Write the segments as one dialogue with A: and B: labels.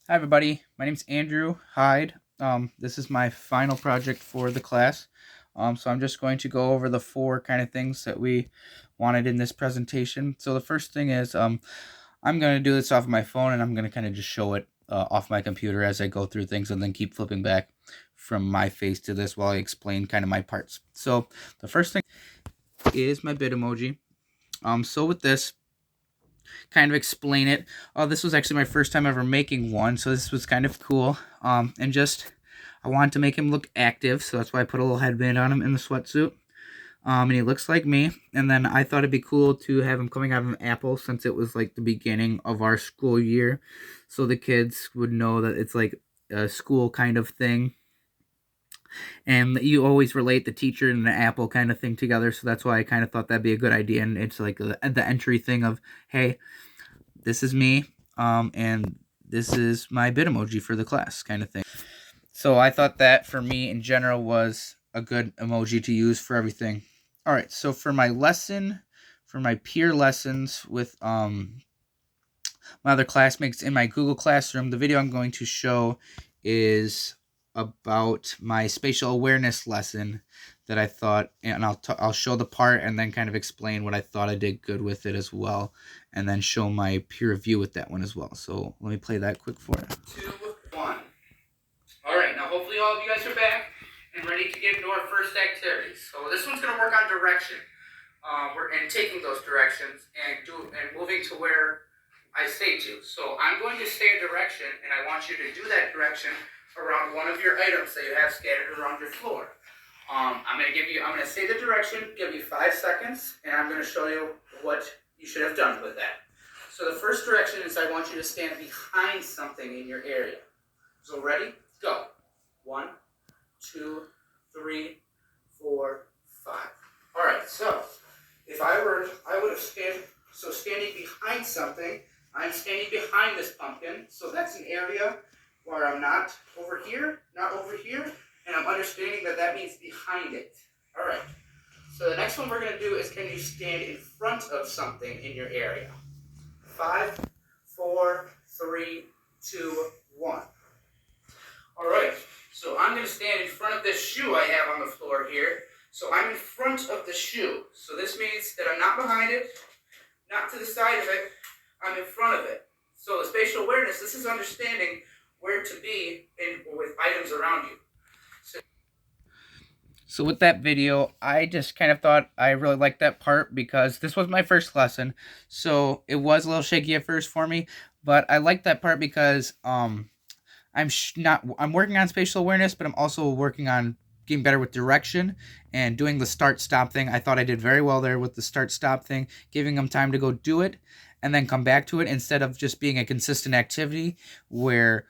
A: Hi everybody, my name's Andrew Hyde. This is my final project for the class. So I'm just going to go over the four kind of things that we wanted in this presentation. So the first thing is I'm going to do this off my phone and I'm going to kind of just show it off my computer as I go through things and then keep flipping back from my face to this while I explain kind of my parts. So the first thing is my Bitmoji. So with this, kind of explain it. This was actually my first time ever making one, so this was kind of cool. And just I wanted to make him look active, so that's why I put a little headband on him in the sweatsuit. And he looks like me. And then I thought it'd be cool to have him coming out of an apple since it was like the beginning of our school year, so the kids would know that it's like a school kind of thing. And you always relate the teacher and the apple kind of thing together, so that's why I kind of thought that'd be a good idea. And it's like the entry thing of, hey, this is me, and this is my Bitmoji for the class kind of thing. So I thought that for me in general was a good emoji to use for everything. All right, so for my lesson, for my peer lessons with my other classmates in my Google Classroom, the video I'm going to show is about my spatial awareness lesson that I thought, and I'll show the part and then kind of explain what I thought I did good with it as well, and then show my peer review with that one as well. So let me play that quick for you. 2, 1. All right, now hopefully all of you guys are back and ready to get into our first activity. So this one's going to work on direction. We're taking those directions and moving to where I say to. So I'm going to say a direction, and I want you to do that direction around one of your items that you have scattered around your floor. I'm going to say the direction, give you 5 seconds, and I'm going to show you what you should have done with that. So the first direction is I want you to stand behind something in your area. So ready? Go. 1, 2, 3, 4, 5. All right, so if I would have standing behind something, I'm standing behind this pumpkin, so that's an area where I'm not over here, and I'm understanding that that means behind it. All right, so the next one we're going to do is, can you stand in front of something in your area? 5, 4, 3, 2, 1. All right, so I'm going to stand in front of this shoe I have on the floor here. So I'm in front of the shoe. So this means that I'm not behind it, not to the side of it, I'm in front of it. So the spatial awareness, this is understanding where to be with items around you. So with that video, I just kind of thought I really liked that part because this was my first lesson. So it was a little shaky at first for me, but I liked that part because I'm working on spatial awareness, but I'm also working on getting better with direction and doing the start stop thing. I thought I did very well there with the start stop thing, giving them time to go do it and then come back to it instead of just being a consistent activity where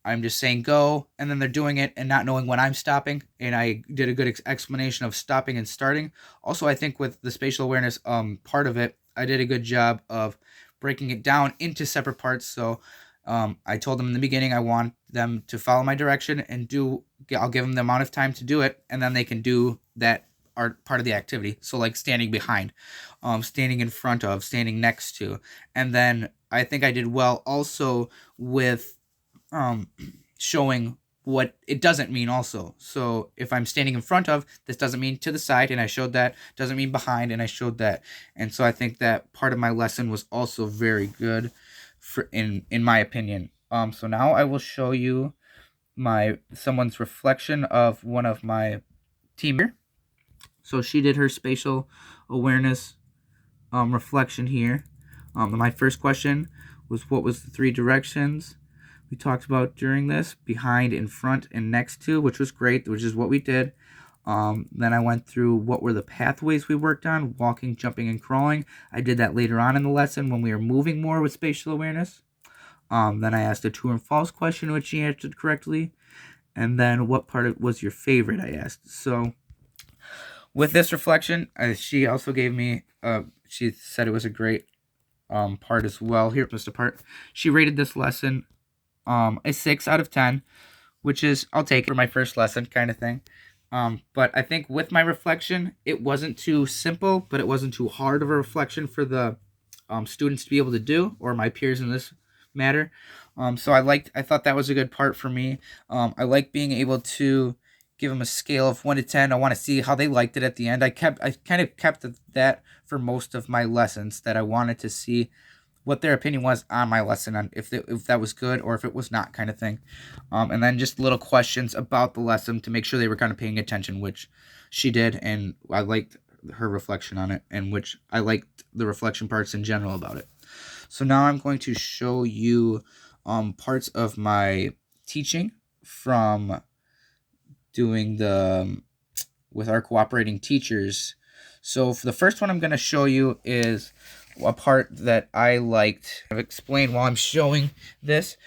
A: I'm just saying go and then they're doing it and not knowing when I'm stopping. And I did a good explanation of stopping and starting. Also, I think with the spatial awareness part of it, I did a good job of breaking it down into separate parts. So I told them in the beginning I want them to follow my direction and I'll give them the amount of time to do it, and then they can do that part of the activity. So like standing behind, standing in front of, standing next to. And then I think I did well also with showing what it doesn't mean also. So if I'm standing in front of, this doesn't mean to the side, and I showed that. Doesn't mean behind, and I showed that. And so I think that part of my lesson was also very good in my opinion. So now I will show you someone's reflection of one of my team here. So she did her spatial awareness reflection here. My first question was, what was the 3 directions we talked about during this? Behind, in front, and next to, which was great, which is what we did. Then I went through what were the pathways we worked on: walking, jumping, and crawling. I did that later on in the lesson when we were moving more with spatial awareness. Then I asked a true and false question, which she answered correctly. And then what part was your favorite, I asked. So with this reflection, she also gave me, she said it was a great part as well. Here, just a part. She rated this lesson a 6 out of 10, which is, I'll take it for my first lesson kind of thing. But I think with my reflection, it wasn't too simple, but it wasn't too hard of a reflection for the students to be able to do, or my peers in this matter. So I thought that was a good part for me. I like being able to give them a scale of 1 to 10. I want to see how they liked it at the end. I kind of kept that for most of my lessons, that I wanted to see what their opinion was on my lesson, on if that was good or if it was not, kind of thing. And then just little questions about the lesson to make sure they were kind of paying attention, which she did, and I liked her reflection on it, and which I liked the reflection parts in general about it. So now I'm going to show you parts of my teaching from doing the with our cooperating teachers. So for the first one I'm going to show you is a part that I liked. I've explained while I'm showing this.